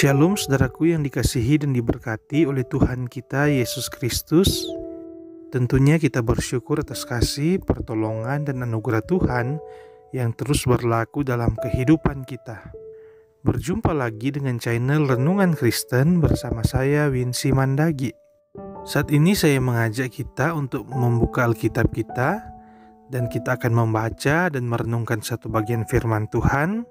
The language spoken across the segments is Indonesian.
Shalom saudaraku yang dikasihi dan diberkati oleh Tuhan kita Yesus Kristus. Tentunya kita bersyukur atas kasih, pertolongan dan anugerah Tuhan yang terus berlaku dalam kehidupan kita. Berjumpa lagi dengan channel Renungan Kristen bersama saya Winsi Mandagi. Saat ini saya mengajak kita untuk membuka Alkitab kita dan kita akan membaca dan merenungkan satu bagian firman Tuhan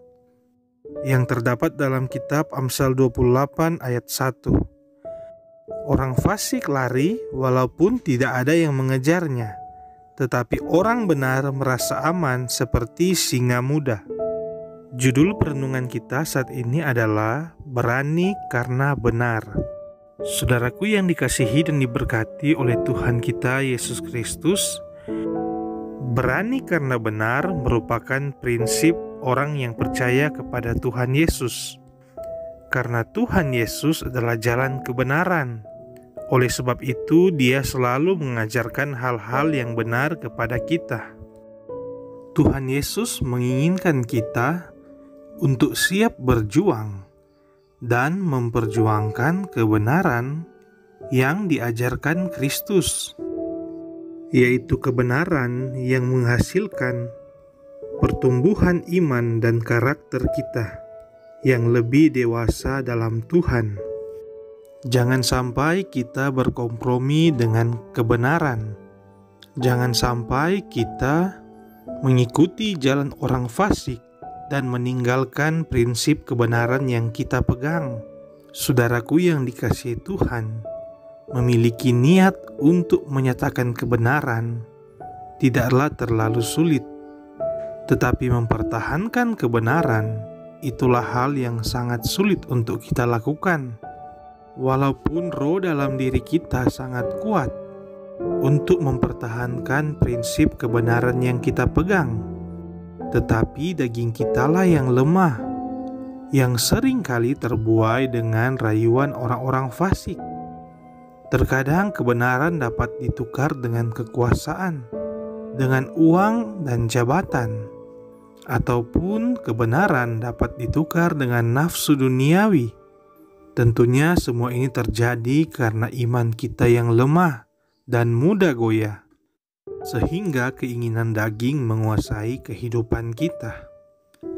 yang terdapat dalam kitab Amsal 28 ayat 1. Orang fasik lari walaupun tidak ada yang mengejarnya, tetapi orang benar merasa aman seperti singa muda. Judul perenungan kita saat ini adalah Berani Karena Benar. Saudaraku yang dikasihi dan diberkati oleh Tuhan kita Yesus Kristus, berani karena benar merupakan prinsip orang yang percaya kepada Tuhan Yesus. Karena Tuhan Yesus adalah jalan kebenaran. Oleh sebab itu, Dia selalu mengajarkan hal-hal yang benar kepada kita. Tuhan Yesus menginginkan kita untuk siap berjuang dan memperjuangkan kebenaran yang diajarkan Kristus, yaitu kebenaran yang menghasilkan pertumbuhan iman dan karakter kita yang lebih dewasa dalam Tuhan. Jangan sampai kita berkompromi dengan kebenaran. Jangan sampai kita mengikuti jalan orang fasik dan meninggalkan prinsip kebenaran yang kita pegang. Saudaraku yang dikasihi Tuhan, memiliki niat untuk menyatakan kebenaran tidaklah terlalu sulit. Tetapi mempertahankan kebenaran, itulah hal yang sangat sulit untuk kita lakukan. Walaupun roh dalam diri kita sangat kuat untuk mempertahankan prinsip kebenaran yang kita pegang, tetapi daging kitalah yang lemah, yang seringkali terbuai dengan rayuan orang-orang fasik. Terkadang kebenaran dapat ditukar dengan kekuasaan, dengan uang dan jabatan, ataupun kebenaran dapat ditukar dengan nafsu duniawi. Tentunya semua ini terjadi karena iman kita yang lemah dan mudah goyah, sehingga keinginan daging menguasai kehidupan kita.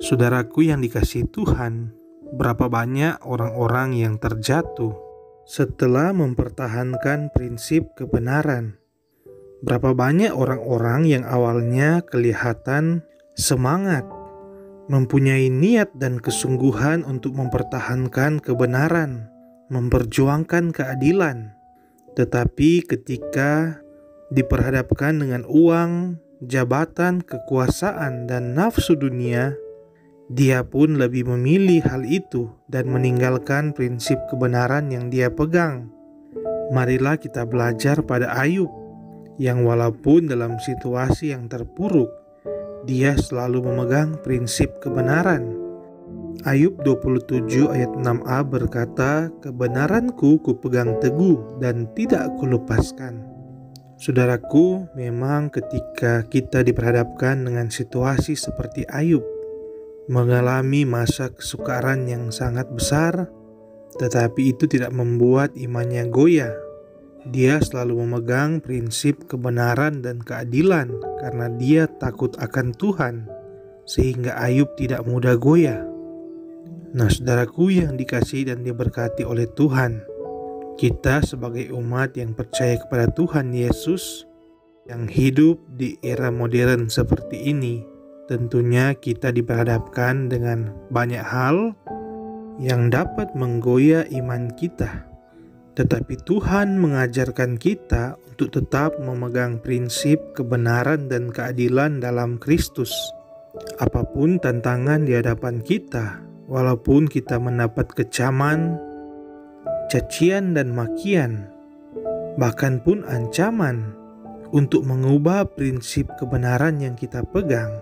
Saudaraku yang dikasihi Tuhan, berapa banyak orang-orang yang terjatuh setelah mempertahankan prinsip kebenaran. Berapa banyak orang-orang yang awalnya kelihatan semangat, mempunyai niat dan kesungguhan untuk mempertahankan kebenaran, memperjuangkan keadilan, tetapi ketika diperhadapkan dengan uang, jabatan, kekuasaan, dan nafsu dunia, dia pun lebih memilih hal itu dan meninggalkan prinsip kebenaran yang dia pegang. Marilah kita belajar pada Ayub, yang walaupun dalam situasi yang terpuruk, dia selalu memegang prinsip kebenaran. Ayub 27 ayat 6a berkata, "Kebenaranku kupegang teguh dan tidak kulepaskan." Saudaraku, memang ketika kita diperhadapkan dengan situasi seperti Ayub, mengalami masa kesukaran yang sangat besar, tetapi itu tidak membuat imannya goyah. Dia selalu memegang prinsip kebenaran dan keadilan karena dia takut akan Tuhan, sehingga Ayub tidak mudah goyah. Nah, saudaraku yang dikasihi dan diberkati oleh Tuhan, kita sebagai umat yang percaya kepada Tuhan Yesus, yang hidup di era modern seperti ini, tentunya kita diperhadapkan dengan banyak hal yang dapat menggoyah iman kita. Tetapi Tuhan mengajarkan kita untuk tetap memegang prinsip kebenaran dan keadilan dalam Kristus. Apapun tantangan di hadapan kita, walaupun kita mendapat kecaman, cacian dan makian, bahkan pun ancaman untuk mengubah prinsip kebenaran yang kita pegang,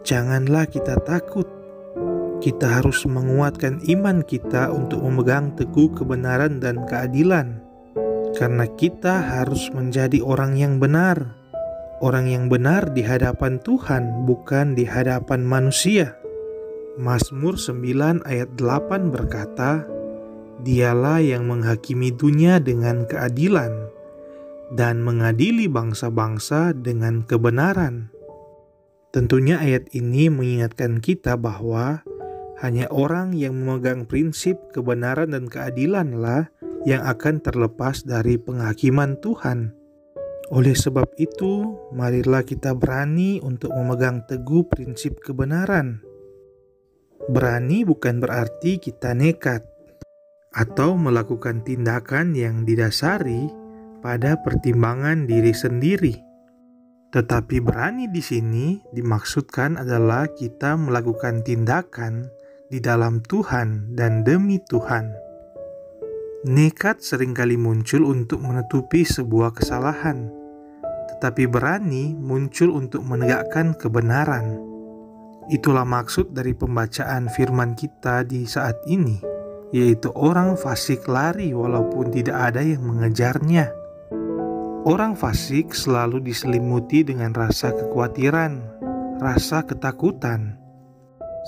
janganlah kita takut. Kita harus menguatkan iman kita untuk memegang teguh kebenaran dan keadilan. Karena kita harus menjadi orang yang benar. Orang yang benar di hadapan Tuhan, bukan di hadapan manusia. Mazmur 9 ayat 8 berkata, Dialah yang menghakimi dunia dengan keadilan dan mengadili bangsa-bangsa dengan kebenaran. Tentunya ayat ini mengingatkan kita bahwa hanya orang yang memegang prinsip kebenaran dan keadilanlah yang akan terlepas dari penghakiman Tuhan. Oleh sebab itu, marilah kita berani untuk memegang teguh prinsip kebenaran. Berani bukan berarti kita nekat atau melakukan tindakan yang didasari pada pertimbangan diri sendiri. Tetapi berani di sini dimaksudkan adalah kita melakukan tindakan di dalam Tuhan dan demi Tuhan. Nekat seringkali muncul untuk menutupi sebuah kesalahan, tetapi berani muncul untuk menegakkan kebenaran. Itulah maksud dari pembacaan firman kita di saat ini, yaitu orang fasik lari walaupun tidak ada yang mengejarnya. Orang fasik selalu diselimuti dengan rasa kekhawatiran, rasa ketakutan,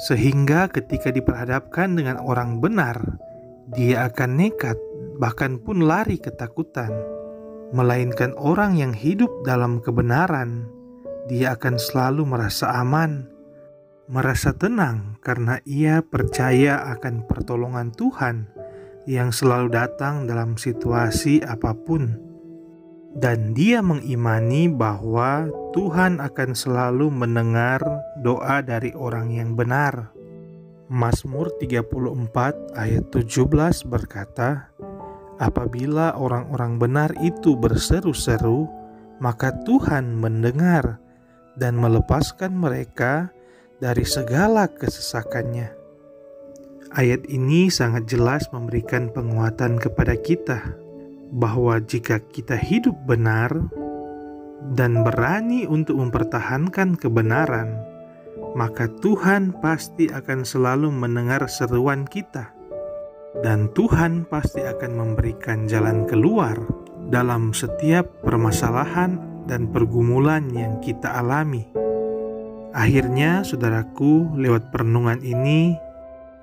sehingga ketika diperhadapkan dengan orang benar, dia akan nekat, bahkan pun lari ketakutan. Melainkan orang yang hidup dalam kebenaran, dia akan selalu merasa aman, merasa tenang karena ia percaya akan pertolongan Tuhan yang selalu datang dalam situasi apapun. Dan dia mengimani bahwa Tuhan akan selalu mendengar doa dari orang yang benar. Mazmur 34 ayat 17 berkata, "Apabila orang-orang benar itu berseru-seru, maka Tuhan mendengar dan melepaskan mereka dari segala kesesakannya." Ayat ini sangat jelas memberikan penguatan kepada kita bahwa jika kita hidup benar dan berani untuk mempertahankan kebenaran, maka Tuhan pasti akan selalu mendengar seruan kita, dan Tuhan pasti akan memberikan jalan keluar dalam setiap permasalahan dan pergumulan yang kita alami. Akhirnya, saudaraku, lewat perenungan ini,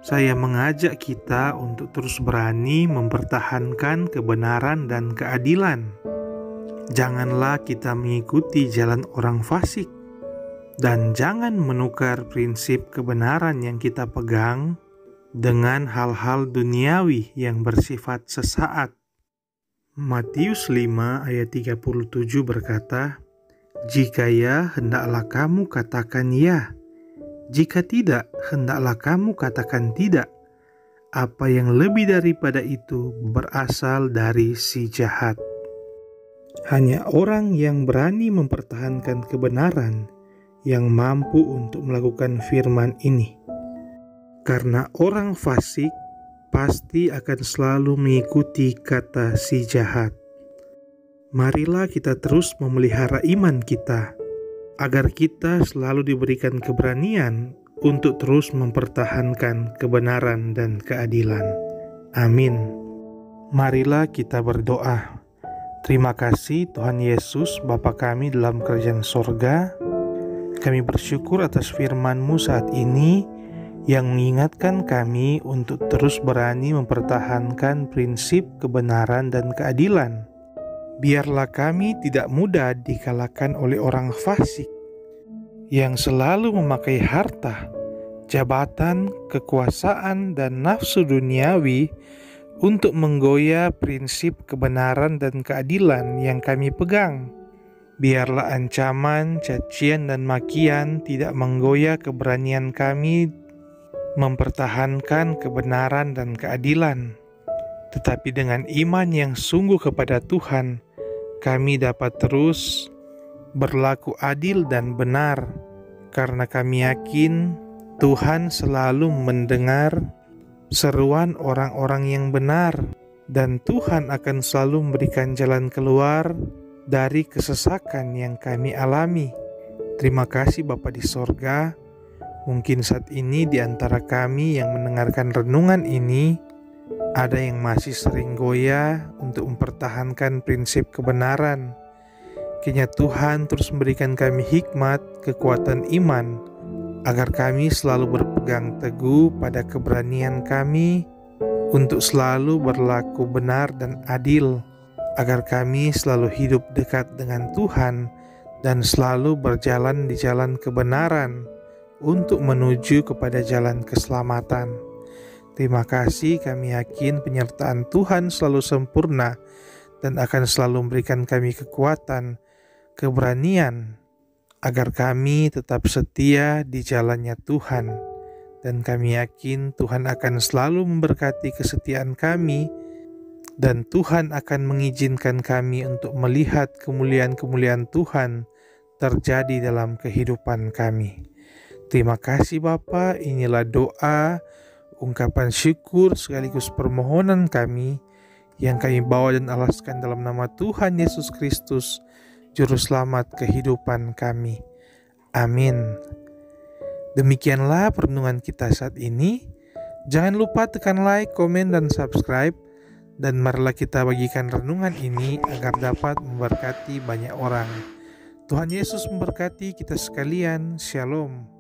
saya mengajak kita untuk terus berani mempertahankan kebenaran dan keadilan. Janganlah kita mengikuti jalan orang fasik, dan jangan menukar prinsip kebenaran yang kita pegang dengan hal-hal duniawi yang bersifat sesaat. Matius 5 ayat 37 berkata, "Jika ya, hendaklah kamu katakan ya. Jika tidak, hendaklah kamu katakan tidak. Apa yang lebih daripada itu berasal dari si jahat." Hanya orang yang berani mempertahankan kebenaran yang mampu untuk melakukan firman ini. Karena orang fasik pasti akan selalu mengikuti kata si jahat. Marilah kita terus memelihara iman kita, agar kita selalu diberikan keberanian untuk terus mempertahankan kebenaran dan keadilan. Amin. Marilah kita berdoa. Terima kasih Tuhan Yesus, Bapa kami dalam kerajaan sorga. Kami bersyukur atas firman-Mu saat ini yang mengingatkan kami untuk terus berani mempertahankan prinsip kebenaran dan keadilan. Biarlah kami tidak mudah dikalahkan oleh orang fasik yang selalu memakai harta, jabatan, kekuasaan, dan nafsu duniawi untuk menggoyah prinsip kebenaran dan keadilan yang kami pegang. Biarlah ancaman, cacian, dan makian tidak menggoyah keberanian kami mempertahankan kebenaran dan keadilan. Tetapi dengan iman yang sungguh kepada Tuhan, kami dapat terus berlaku adil dan benar, karena kami yakin Tuhan selalu mendengar seruan orang-orang yang benar, dan Tuhan akan selalu memberikan jalan keluar dari kesesakan yang kami alami. Terima kasih Bapa di sorga. Mungkin saat ini di antara kami yang mendengarkan renungan ini, ada yang masih sering goyah untuk mempertahankan prinsip kebenaran. Kiranya Tuhan terus memberikan kami hikmat, kekuatan iman, agar kami selalu berpegang teguh pada keberanian kami untuk selalu berlaku benar dan adil, agar kami selalu hidup dekat dengan Tuhan dan selalu berjalan di jalan kebenaran untuk menuju kepada jalan keselamatan. Terima kasih, kami yakin penyertaan Tuhan selalu sempurna dan akan selalu memberikan kami kekuatan, keberanian, agar kami tetap setia di jalannya Tuhan. Dan kami yakin Tuhan akan selalu memberkati kesetiaan kami, dan Tuhan akan mengizinkan kami untuk melihat kemuliaan-kemuliaan Tuhan terjadi dalam kehidupan kami. Terima kasih Bapa, inilah doa, ungkapan syukur sekaligus permohonan kami yang kami bawa dan alaskan dalam nama Tuhan Yesus Kristus, Juru Selamat kehidupan kami. Amin. Demikianlah perenungan kita saat ini. Jangan lupa tekan like, komen, dan subscribe. Dan marilah kita bagikan renungan ini agar dapat memberkati banyak orang. Tuhan Yesus memberkati kita sekalian. Shalom.